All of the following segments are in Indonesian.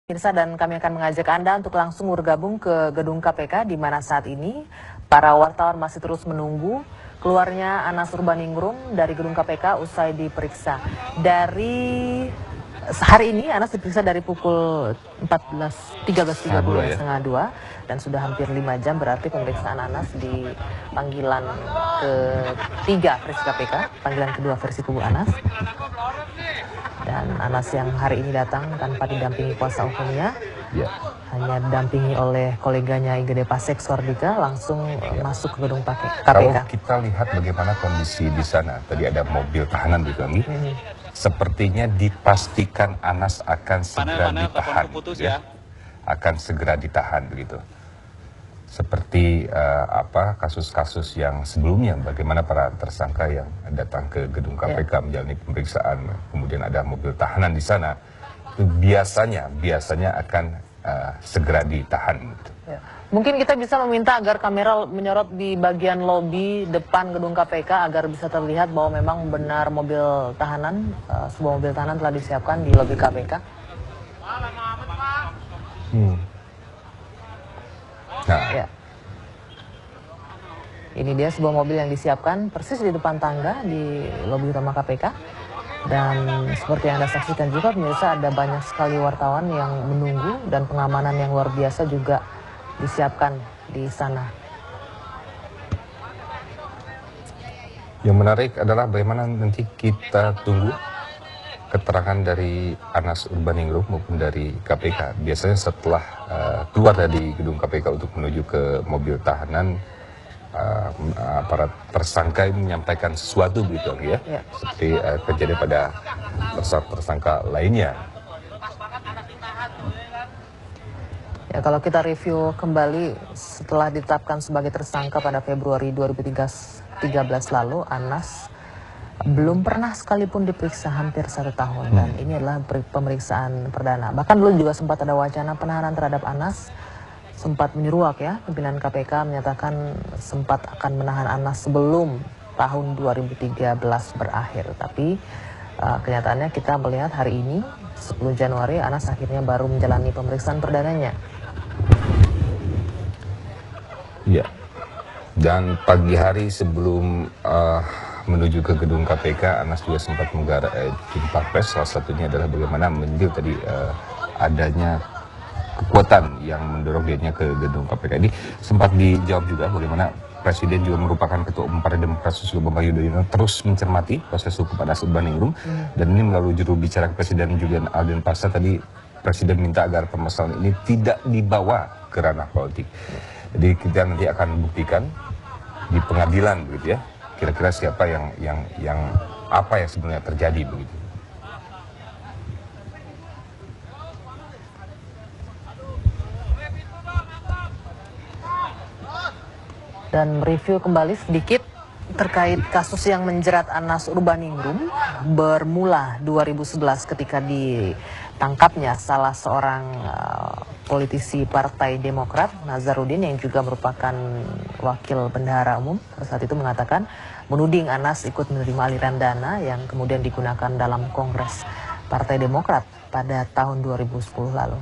Pemirsa, dan kami akan mengajak Anda untuk langsung bergabung ke gedung KPK, di mana saat ini para wartawan masih terus menunggu keluarnya Anas Urbaningrum dari gedung KPK usai diperiksa. Dari hari ini Anas diperiksa dari pukul 13.30 setengah 2 dan sudah hampir 5 jam, berarti pemeriksaan Anas di panggilan ketiga versi KPK, panggilan kedua versi kubu Anas. Dan Anas yang hari ini datang tanpa didampingi kuasa hukumnya, hanya didampingi oleh koleganya Igede Pasek Suardika, langsung masuk ke gedung KPK. Kalau kita lihat bagaimana kondisi di sana, tadi ada mobil tahanan di kami, sepertinya dipastikan Anas akan segera ditahan, akan segera ditahan begitu. Seperti kasus-kasus yang sebelumnya, bagaimana para tersangka yang datang ke gedung KPK menjalani pemeriksaan, kemudian ada mobil tahanan di sana, itu biasanya akan segera ditahan. Gitu. Mungkin kita bisa meminta agar kamera menyorot di bagian lobi depan gedung KPK agar bisa terlihat bahwa memang benar mobil tahanan, sebuah mobil tahanan telah disiapkan di lobi KPK. Nah, ini dia sebuah mobil yang disiapkan persis di depan tangga di lobi utama KPK. Dan seperti yang Anda saksikan juga pemirsa, ada banyak sekali wartawan yang menunggu dan pengamanan yang luar biasa juga disiapkan di sana. yang menarik adalah bagaimana nanti kita tunggu keterangan dari Anas Urbaningrum maupun dari KPK. Biasanya setelah keluar dari gedung KPK untuk menuju ke mobil tahanan, para tersangka menyampaikan sesuatu begitu ya, seperti kejadian pada tersangka lainnya. Ya, kalau kita review kembali setelah ditetapkan sebagai tersangka pada Februari 2013 lalu, Anas belum pernah sekalipun diperiksa hampir 1 tahun, dan ini adalah pemeriksaan perdana. Bahkan dulu juga sempat ada wacana penahanan terhadap Anas, sempat menyeruak ya, pimpinan KPK menyatakan sempat akan menahan Anas sebelum tahun 2013 berakhir. Tapi kenyataannya kita melihat hari ini 10 Januari Anas akhirnya baru menjalani pemeriksaan perdananya. Iya. Dan pagi hari sebelum menuju ke gedung KPK, Anas juga sempat jumpa pers. Salah satunya adalah bagaimana menyindir tadi adanya kekuatan yang mendorong dirinya ke gedung KPK. Ini sempat dijawab juga bagaimana Presiden juga merupakan Ketua Umum Partai Demokrat Susilo Bambang Yudhoyono terus mencermati proses hukum Anas Urbaningrum, dan ini melalui juru bicara Presiden juga Alden Pasha tadi Presiden minta agar permasalahan ini tidak dibawa ke ranah politik. Jadi kita nanti akan buktikan di pengadilan begitu ya, kira-kira siapa yang apa yang sebenarnya terjadi begitu. Dan review kembali sedikit terkait kasus yang menjerat Anas Urbaningrum, bermula 2011 ketika ditangkapnya salah seorang politisi Partai Demokrat, Nazarudin, yang juga merupakan wakil bendahara umum. Saat itu mengatakan menuding Anas ikut menerima aliran dana yang kemudian digunakan dalam Kongres Partai Demokrat pada tahun 2010 lalu.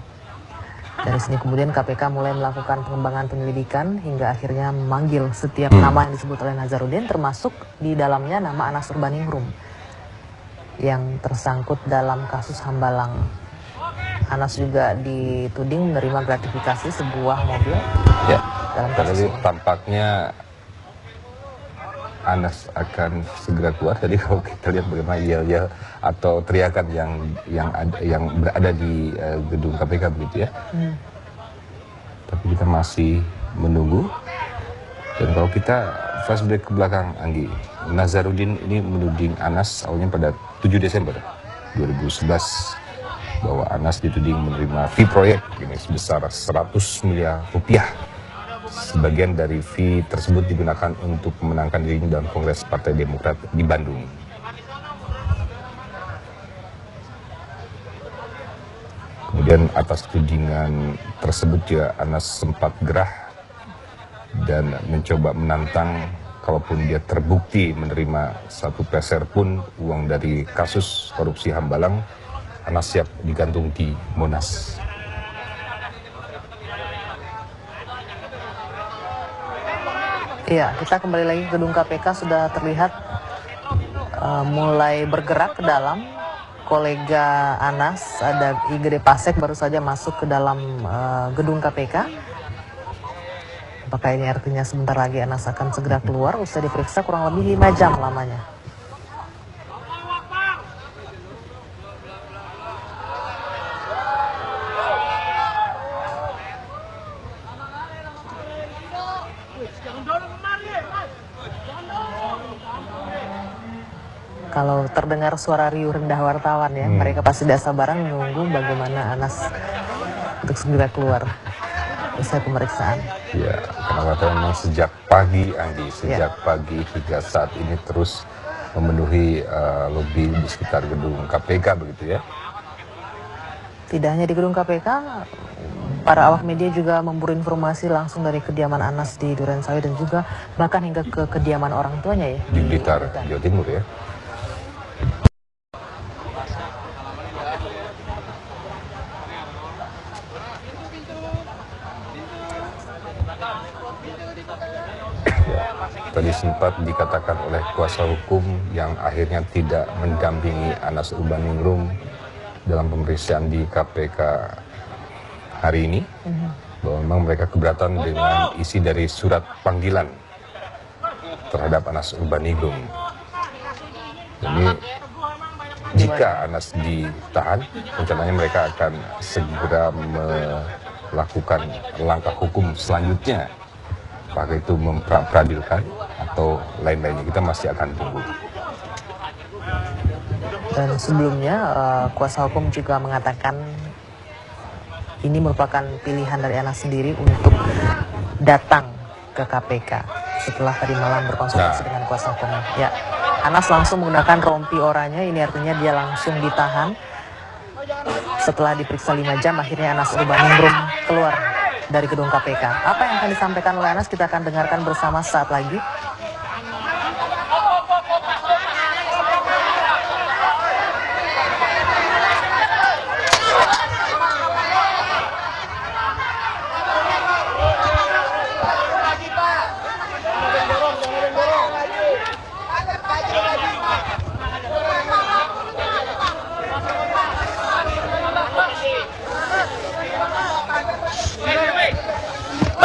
Dari sini kemudian KPK mulai melakukan pengembangan penyelidikan hingga akhirnya memanggil setiap nama yang disebut oleh Nazarudin, termasuk di dalamnya nama Anas Urbaningrum yang tersangkut dalam kasus Hambalang. Anas juga dituding menerima gratifikasi sebuah mobil. Ya, dalam kasus ini. Tampaknya Anas akan segera keluar. Tadi kalau kita lihat bagaimana yel-yel atau teriakan yang berada di gedung KPK begitu ya. Tapi kita masih menunggu. Dan kalau kita flashback ke belakang, Anggi, Nazarudin ini menuding Anas awalnya pada 7 Desember 2011 bahwa Anas dituding menerima fee proyek ini sebesar 100 miliar rupiah. Sebagian dari fee tersebut digunakan untuk memenangkan dirinya dalam Kongres Partai Demokrat di Bandung. Kemudian atas tudingan tersebut juga Anas sempat gerah dan mencoba menantang, kalaupun dia terbukti menerima 1 peser pun uang dari kasus korupsi Hambalang, Anas siap digantung di Monas. Ya, kita kembali lagi ke gedung KPK, sudah terlihat mulai bergerak ke dalam. Kolega Anas, ada Igede Pasek baru saja masuk ke dalam gedung KPK. Apakah ini artinya sebentar lagi Anas akan segera keluar usai diperiksa kurang lebih 5 jam lamanya. Kalau terdengar suara riuh rendah wartawan ya, mereka pasti tidak sabaran menunggu bagaimana Anas untuk segera keluar usai pemeriksaan. Ya, karena memang sejak pagi, Andi, sejak pagi hingga saat ini terus memenuhi lobi di sekitar gedung KPK begitu ya. Tidak hanya di gedung KPK, para awak media juga memburu informasi langsung dari kediaman Anas di Durensawit dan juga bahkan hingga ke kediaman orang tuanya ya. Di Blitar, Jawa Timur ya. Tadi sempat dikatakan oleh kuasa hukum yang akhirnya tidak mendampingi Anas Urbaningrum dalam pemeriksaan di KPK hari ini, bahwa memang mereka keberatan dengan isi dari surat panggilan terhadap Anas Urbaningrum. Jadi jika Anas ditahan, rencananya mereka akan segera melakukan langkah hukum selanjutnya. Apakah itu memperadilkan atau lain-lainnya, kita masih akan tunggu. Dan sebelumnya kuasa hukum juga mengatakan ini merupakan pilihan dari Anas sendiri untuk datang ke KPK setelah tadi malam berkonsultasi dengan kuasa hukumnya. Ya, Anas langsung menggunakan rompi oranye, ini artinya dia langsung ditahan. Setelah diperiksa 5 jam, akhirnya Anas Urbaningrum keluar dari gedung KPK. Apa yang akan disampaikan oleh Anas kita akan dengarkan bersama saat lagi.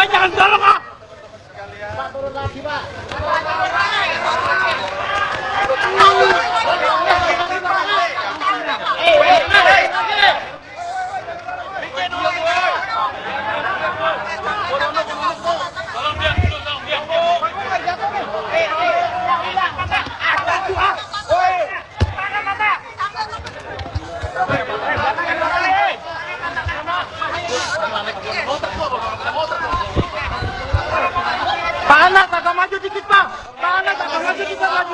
Jangan dorong, Pak. Pak, turun lagi, Pak. Pak Anas agak maju dikit, Pak. Pak Anas agak maju dikit, maju.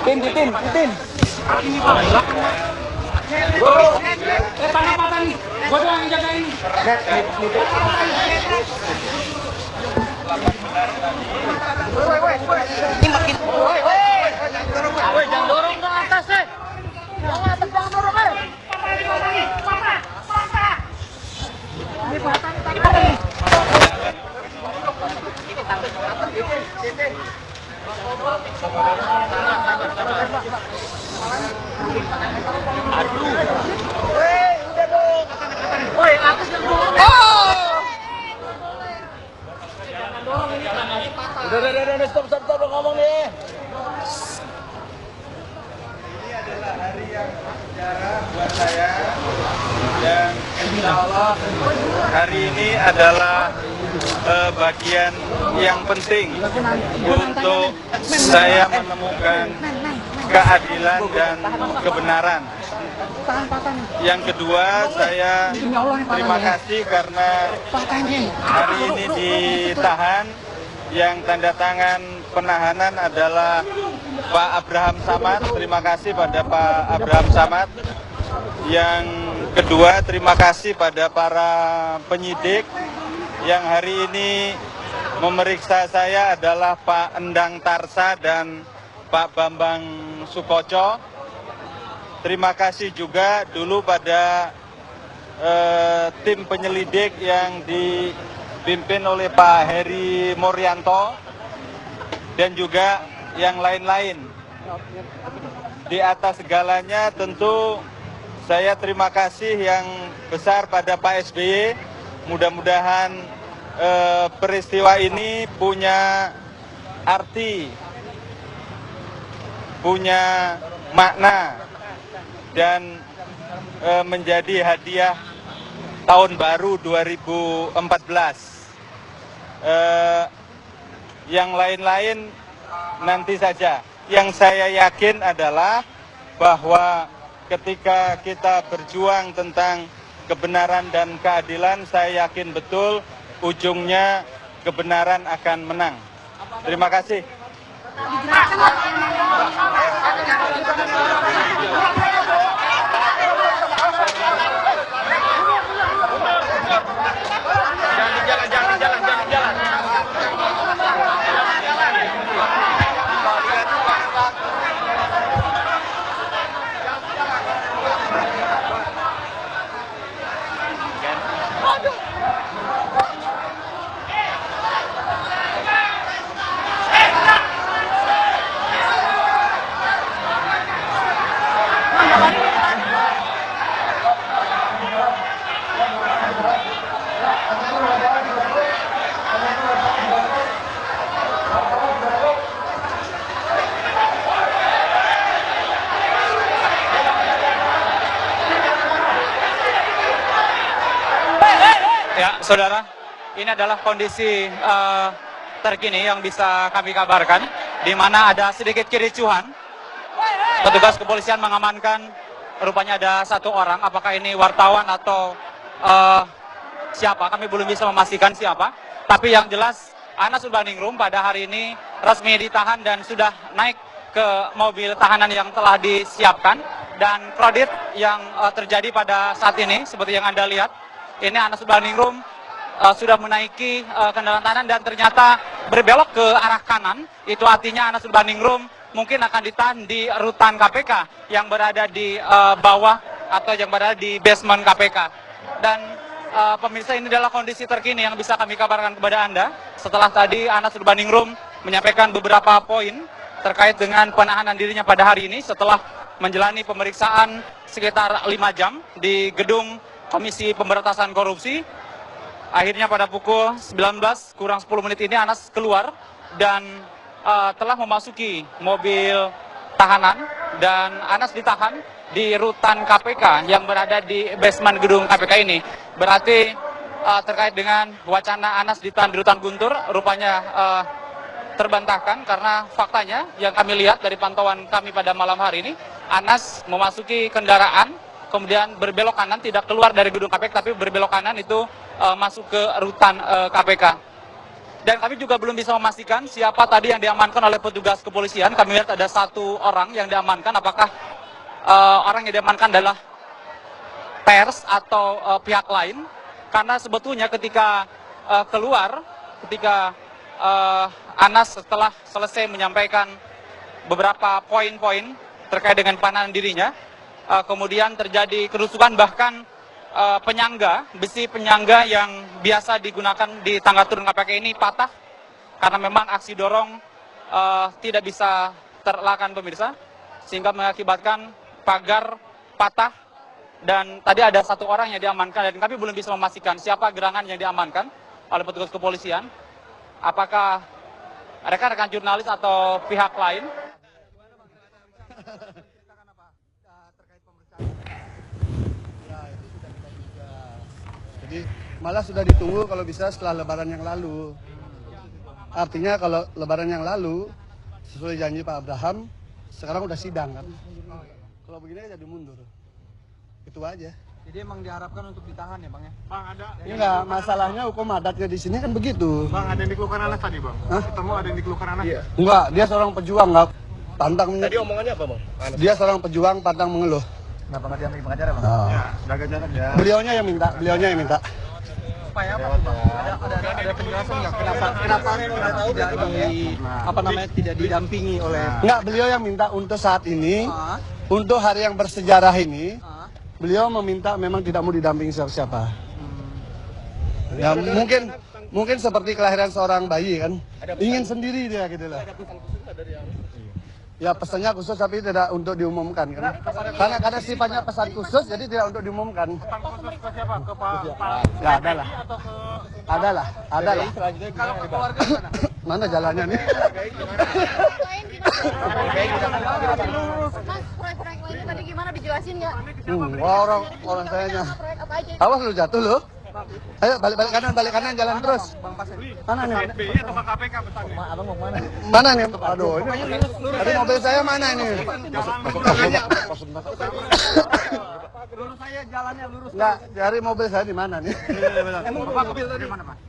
Tin. Ini Pak. Tangan nih. Gua doang yang jaga ini. Ini makin. Jangan dorong ke atas, Jangan dorong, Ini batang nih. Aduh. Udah dong. Atas jangan dorong. Jangan dorong ini. Udah, stop ngomong nih. Adalah hari yang bersejarah buat saya, dan insya Allah hari ini adalah bagian yang penting untuk saya menemukan keadilan dan kebenaran. Yang kedua, saya terima kasih karena hari ini ditahan. Yang tanda tangan penahanan adalah Pak Abraham Samad. Terima kasih pada Pak Abraham Samad. Yang kedua, terima kasih pada para penyidik yang hari ini memeriksa saya adalah Pak Endang Tarsa dan Pak Bambang Sukoco. terima kasih juga dulu pada tim penyelidik yang dipimpin oleh Pak Heri Morianto dan juga yang lain-lain. Di atas segalanya tentu saya terima kasih yang besar pada Pak SBY. Mudah-mudahan peristiwa ini punya arti, punya makna, dan menjadi hadiah tahun baru 2014. Yang lain-lain nanti saja. Yang saya yakin adalah bahwa ketika kita berjuang tentang kebenaran dan keadilan, saya yakin betul ujungnya kebenaran akan menang. Terima kasih. Ya, saudara, ini adalah kondisi terkini yang bisa kami kabarkan, di mana ada sedikit kericuhan. Petugas kepolisian mengamankan, rupanya ada satu orang, apakah ini wartawan atau siapa, kami belum bisa memastikan siapa. Tapi yang jelas, Anas Urbaningrum pada hari ini resmi ditahan dan sudah naik ke mobil tahanan yang telah disiapkan. Dan kredit yang terjadi pada saat ini, seperti yang Anda lihat, ini Anas Urbaningrum sudah menaiki kendaraan tahanan dan ternyata berbelok ke arah kanan. Itu artinya Anas Urbaningrum mungkin akan ditahan di rutan KPK yang berada di bawah atau yang berada di basement KPK. Dan pemirsa, ini adalah kondisi terkini yang bisa kami kabarkan kepada Anda. Setelah tadi Anas Urbaningrum menyampaikan beberapa poin terkait dengan penahanan dirinya pada hari ini setelah menjalani pemeriksaan sekitar 5 jam di gedung Komisi Pemberantasan Korupsi. Akhirnya pada pukul 19 kurang 10 menit ini Anas keluar dan telah memasuki mobil tahanan, dan Anas ditahan di rutan KPK yang berada di basement gedung KPK ini. Berarti terkait dengan wacana Anas ditahan di rutan Guntur, rupanya terbantahkan karena faktanya yang kami lihat dari pantauan kami pada malam hari ini, Anas memasuki kendaraan, kemudian berbelok kanan, tidak keluar dari gedung KPK, tapi berbelok kanan itu masuk ke rutan KPK. Dan kami juga belum bisa memastikan siapa tadi yang diamankan oleh petugas kepolisian. Kami lihat ada satu orang yang diamankan, apakah orang yang diamankan adalah pers atau pihak lain. Karena sebetulnya ketika keluar, ketika Anas setelah selesai menyampaikan beberapa poin-poin terkait dengan penahanan dirinya, kemudian terjadi kerusuhan, bahkan besi penyangga yang biasa digunakan di tangga turun KPK ini patah karena memang aksi dorong tidak bisa terelakkan, pemirsa, sehingga mengakibatkan pagar patah. Dan tadi ada satu orang yang diamankan, dan kami belum bisa memastikan siapa gerangan yang diamankan oleh petugas kepolisian, apakah rekan-rekan jurnalis atau pihak lain. Jadi malah sudah ditunggu kalau bisa setelah Lebaran yang lalu. Artinya kalau Lebaran yang lalu sesuai janji Pak Abraham, sekarang udah sidang kan. Kalau begini jadi mundur. Itu aja. Jadi emang diharapkan untuk ditahan ya Bang ya? Bang ada. Enggak, masalahnya hukum adatnya di sini kan begitu. Bang, ada yang dikeluhkan Anas tadi Bang? Hah? Ketemu ada yang dikeluhkan Anas? Iya. Enggak, dia seorang pejuang, enggak pantang. Tadi omongannya apa Bang? Anas. Dia seorang pejuang pantang mengeluh. Kenapa nggak diambil pengacara Bang? Oh. Ya, jaga jarak ya. Beliaunya yang minta, beliaunya yang minta. Supaya apa tuh Bang? Ada penjelasan nggak kenapa tidak didampingi oleh Enggak, beliau yang minta untuk saat ini, untuk hari yang bersejarah ini, beliau meminta memang tidak mau didampingi siapa-siapa. Ya mungkin seperti kelahiran seorang bayi kan, ingin sendiri dia gitu lah. Ya pesannya khusus tapi tidak untuk diumumkan kan. Karena kadang sifatnya pesan khusus jadi tidak untuk diumumkan. Pesan khusus ke siapa? Ke Pak Ya ada lah. Ada lah. Kalau ke keluarga mana? Mana jalannya nih? Mas, proyek-proyek lainnya tadi gimana dijelasin nggak? Orang sayanya. Proyek apa aja? Awas lu jatuh lu. Ayo balik kanan jalan terus. Mana nih? BI atau ke KPK pesannya? Abang mau mana? Mana nih? Aduh, ini tadi mobil saya mana ini? Lurus saya jalannya lurus. Enggak, cari mobil saya di mana nih? Emang mobil tadi mana Mas?